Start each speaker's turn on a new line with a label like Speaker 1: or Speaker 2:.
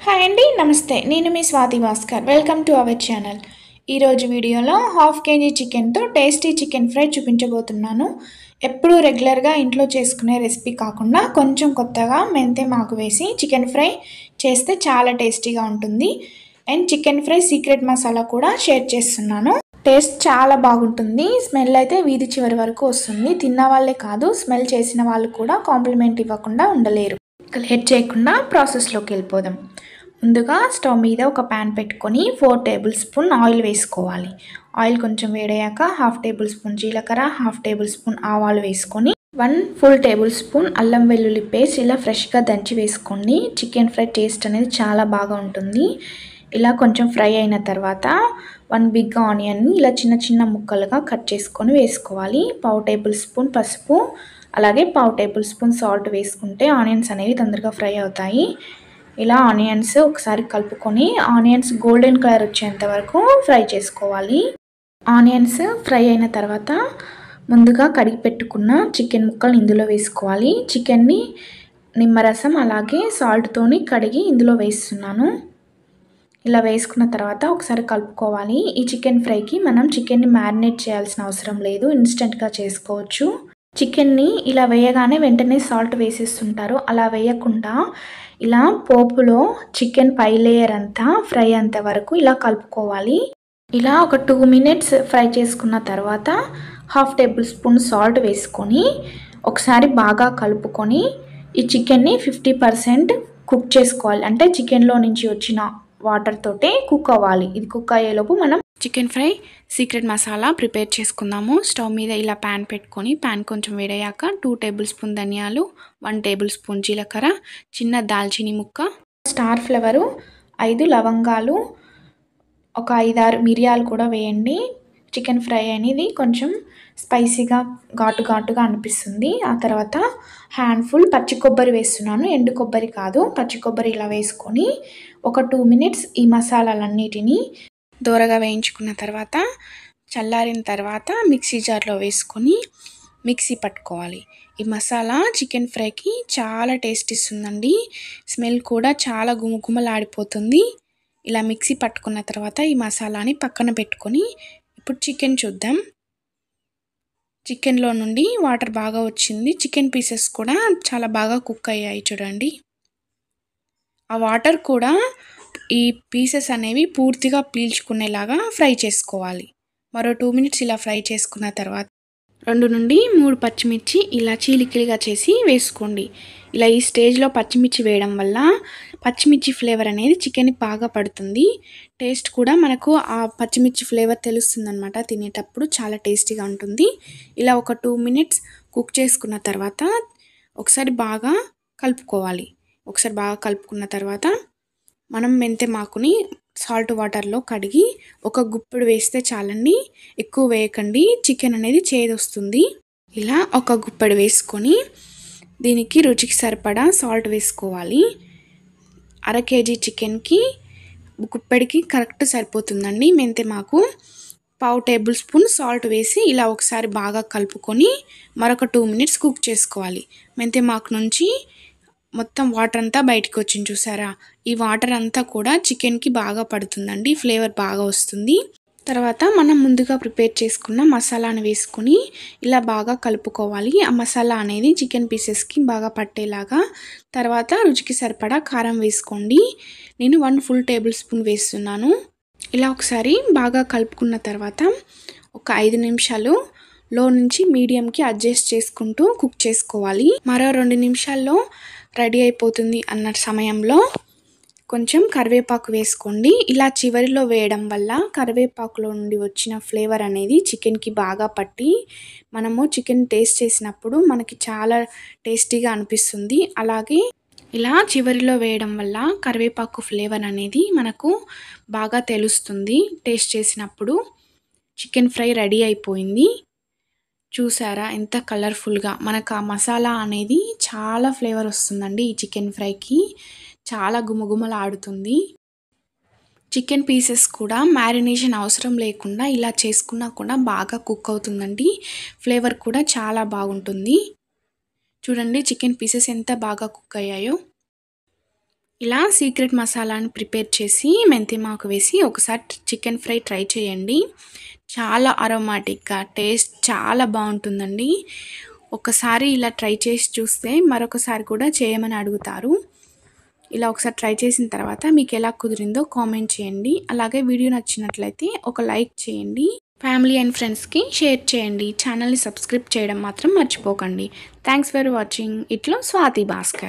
Speaker 1: Hi అండి, నమస్తే. నేను మీ Swathi Bhaskar. Welcome to our channel. ఈరోజు వీడియోలో హాఫ్ కేజీ చికెన్తో టేస్టీ చికెన్ ఫ్రై చూపించబోతున్నాను. ఎప్పుడూ రెగ్యులర్గా ఇంట్లో చేసుకునే రెసిపీ కాకుండా కొంచెం కొత్తగా మెంతే మాకు వేసి చికెన్ ఫ్రై చేస్తే చాలా టేస్టీగా ఉంటుంది. And chicken fry secret masala కూడా షేర్ చేస్తున్నాను. టేస్ట్ చాలా బాగుంటుంది. స్మెల్ అయితే వీధి చివరి వరకు వస్తుంది. తిన్న వాళ్ళే కాదు, స్మెల్ చేసిన వాళ్ళు కూడా కాంప్లిమెంట్ ఇవ్వకుండా ఉండలేరు. ఇక లేట్ చేయకుండా ప్రాసెస్లోకి వెళ్ళిపోదాం. ముందుగా స్టవ్ మీద ఒక ప్యాన్ పెట్టుకొని 4 టేబుల్ స్పూన్ ఆయిల్ వేసుకోవాలి. ఆయిల్ కొంచెం వేడయ్యాక 1/2 టేబుల్ స్పూన్ జీలకర్ర, 1/2 టేబుల్ స్పూన్ ఆవాలు వేసుకొని 1 ఫుల్ టేబుల్ స్పూన్ అల్లం వెల్లుల్లి పేస్ట్ ఇలా ఫ్రెష్గా దంచి వేసుకోండి. చికెన్ ఫ్రై టేస్ట్ అనేది చాలా బాగా ఉంటుంది. ఇలా కొంచెం ఫ్రై అయిన తర్వాత 1 బిగ్ ఆనియన్ని ఇలా చిన్న చిన్న ముక్కలుగా కట్ చేసుకొని వేసుకోవాలి. 1/2 టేబుల్ స్పూన్ పసుపు, అలాగే 1/2 టేబుల్ స్పూన్ సాల్ట్ వేసుకుంటే ఆనియన్స్ అనేవి తొందరగా ఫ్రై అవుతాయి. ఇలా ఆనియన్స్ ఒకసారి కలుపుకొని ఆనియన్స్ గోల్డెన్ కలర్ వచ్చేంత వరకు ఫ్రై చేసుకోవాలి. ఆనియన్స్ ఫ్రై అయిన తర్వాత ముందుగా కడిగి పెట్టుకున్న చికెన్ ముక్కలు ఇందులో వేసుకోవాలి. చికెన్ని నిమ్మరసం అలాగే సాల్ట్తోని కడిగి ఇందులో వేస్తున్నాను. ఇలా వేసుకున్న తర్వాత ఒకసారి కలుపుకోవాలి. ఈ చికెన్ ఫ్రైకి మనం చికెన్ని మ్యారినేట్ చేయాల్సిన అవసరం లేదు, ఇన్స్టెంట్గా చేసుకోవచ్చు. చికెన్ని ఇలా వేయగానే వెంటనే సాల్ట్ వేసేస్తుంటారు. అలా వేయకుండా ఇలా పోపులో చికెన్ పై లేయర్ అంతా ఫ్రై అంత వరకు ఇలా కలుపుకోవాలి. ఇలా ఒక 2 మినిట్స్ ఫ్రై చేసుకున్న తర్వాత 1/2 టేబుల్ స్పూన్ సాల్ట్ వేసుకొని ఒకసారి బాగా కలుపుకొని ఈ చికెన్ని 50% కుక్ చేసుకోవాలి. అంటే చికెన్లో నుంచి వచ్చిన వాటర్ తోటే కుక్ అవ్వాలి. ఇది కుక్ అయ్యేలోపు మనం chicken fry secret masala prepare చేసుకుందాము. స్టవ్ మీద ఇలా ప్యాన్ పెట్టుకొని ప్యాన్ కొంచెం వేడయ్యాక 2 టేబుల్ స్పూన్ ధనియాలు, 1 టేబుల్ స్పూన్ జీలకర్ర, చిన్న దాల్చిని ముక్క, స్టార్ ఫ్లవరు, 5 లవంగాలు, ఒక 5-6 మిరియాలు కూడా వేయండి. చికెన్ ఫ్రై అనేది కొంచెం స్పైసీగా ఘాటుగా అనిపిస్తుంది. ఆ తర్వాత హ్యాండ్ఫుల్ పచ్చి కొబ్బరి వేస్తున్నాను, ఎండు కొబ్బరి కాదు, పచ్చి కొబ్బరి ఇలా వేసుకొని ఒక 2 మినిట్స్ ఈ మసాలాలన్నిటినీ దోరగా వేయించుకున్న తర్వాత చల్లారిన తర్వాత మిక్సీ జార్లో వేసుకొని మిక్సీ పట్టుకోవాలి. ఈ మసాలా చికెన్ ఫ్రైకి చాలా టేస్ట్ ఇస్తుందండి. స్మెల్ కూడా చాలా గుమగుమలాడిపోతుంది. ఇలా మిక్సీ పట్టుకున్న తర్వాత ఈ మసాలాని పక్కన పెట్టుకొని ఇప్పుడు చికెన్ చూద్దాం. చికెన్లో నుండి వాటర్ బాగా వచ్చింది. చికెన్ పీసెస్ కూడా చాలా బాగా కుక్ అయ్యాయి చూడండి. ఆ వాటర్ కూడా ఈ పీసెస్ అనేవి పూర్తిగా పీల్చుకునేలాగా ఫ్రై చేసుకోవాలి. మరో 2 మినిట్స్ ఇలా ఫ్రై చేసుకున్న తర్వాత 2 నుండి 3 పచ్చిమిర్చి ఇలా చీలికలుగా చేసి వేసుకోండి. ఇలా ఈ స్టేజ్లో పచ్చిమిర్చి వేయడం వల్ల పచ్చిమిర్చి ఫ్లేవర్ అనేది చికెన్కి బాగా పడుతుంది. టేస్ట్ కూడా మనకు ఆ పచ్చిమిర్చి ఫ్లేవర్ తెలుస్తుంది అనమాట. తినేటప్పుడు చాలా టేస్టీగా ఉంటుంది. ఇలా ఒక 2 మినిట్స్ కుక్ చేసుకున్న తర్వాత ఒకసారి బాగా కలుపుకోవాలి. ఒకసారి బాగా కలుపుకున్న తర్వాత మనం మెంతే మాకుని సాల్ట్ వాటర్లో కడిగి ఒక గుప్పెడు వేస్తే చాలండి, ఎక్కువ వేయకండి, చికెన్ అనేది చేదొస్తుంది. ఇలా ఒక గుప్పెడు వేసుకొని దీనికి రుచికి సరిపడా సాల్ట్ వేసుకోవాలి. 1/2 కేజీ చికెన్కి గుప్పెడికి కరెక్ట్ సరిపోతుందండి మెంతే మాకు. 1/2 టేబుల్ స్పూన్ సాల్ట్ వేసి ఇలా ఒకసారి బాగా కలుపుకొని మరొక 2 మినిట్స్ కుక్ చేసుకోవాలి. మెంతే మాకు నుంచి మొత్తం వాటర్ అంతా బయటకు వచ్చింది చూసారా. ఈ వాటర్ అంతా కూడా చికెన్కి బాగా పడుతుందండి, ఫ్లేవర్ బాగా వస్తుంది. తర్వాత మనం ముందుగా ప్రిపేర్ చేసుకున్న మసాలాను వేసుకొని ఇలా బాగా కలుపుకోవాలి. ఆ మసాలా అనేది చికెన్ పీసెస్కి బాగా పట్టేలాగా. తర్వాత రుచికి సరిపడా కారం వేసుకోండి. నేను 1 ఫుల్ టేబుల్ స్పూన్ వేస్తున్నాను. ఇలా ఒకసారి బాగా కలుపుకున్న తర్వాత ఒక 5 నిమిషాలు లో నుంచి మీడియంకి అడ్జస్ట్ చేసుకుంటూ కుక్ చేసుకోవాలి. మరో 2 నిమిషాల్లో రెడీ అయిపోతుంది అన్న సమయంలో కొంచెం కరివేపాకు వేసుకోండి. ఇలా చివరిలో వేయడం వల్ల కరివేపాకులో నుండి వచ్చిన ఫ్లేవర్ అనేది చికెన్కి బాగా పట్టి మనము చికెన్ టేస్ట్ చేసినప్పుడు మనకి చాలా టేస్టీగా అనిపిస్తుంది. అలాగే ఇలా చివరిలో వేయడం వల్ల కరివేపాకు ఫ్లేవర్ అనేది మనకు బాగా తెలుస్తుంది. టేస్ట్ చేసినప్పుడు చికెన్ ఫ్రై రెడీ అయిపోయింది. చూసారా ఎంత కలర్ఫుల్గా మనకు ఆ మసాలా అనేది చాలా ఫ్లేవర్ వస్తుందండి. ఈ చికెన్ ఫ్రైకి చాలా గుమగుమలాడుతుంది. చికెన్ పీసెస్ కూడా మ్యారినేషన్ అవసరం లేకుండా ఇలా చేసుకున్నా కూడా బాగా కుక్ అవుతుందండి. ఫ్లేవర్ కూడా చాలా బాగుంటుంది. చూడండి చికెన్ పీసెస్ ఎంత బాగా కుక్ అయ్యాయో. ఇలా సీక్రెట్ మసాలాను ప్రిపేర్ చేసి మెంతిమాకు వేసి ఒకసారి చికెన్ ఫ్రై ట్రై చేయండి. చాలా అరోమాటిక్గా టేస్ట్ చాలా బాగుంటుందండి. ఒకసారి ఇలా ట్రై చేసి చూస్తే మరొకసారి కూడా చేయమని అడుగుతారు. ఇలా ఒకసారి ట్రై చేసిన తర్వాత మీకు ఎలా కుదిరిందో కామెంట్ చేయండి. అలాగే వీడియో నచ్చినట్లయితే ఒక లైక్ చేయండి. ఫ్యామిలీ అండ్ ఫ్రెండ్స్కి షేర్ చేయండి. ఛానల్ని సబ్స్క్రైబ్ చేయడం మాత్రం మర్చిపోకండి. Thanks for watching. ఇట్లో స్వాతి భాస్కర్.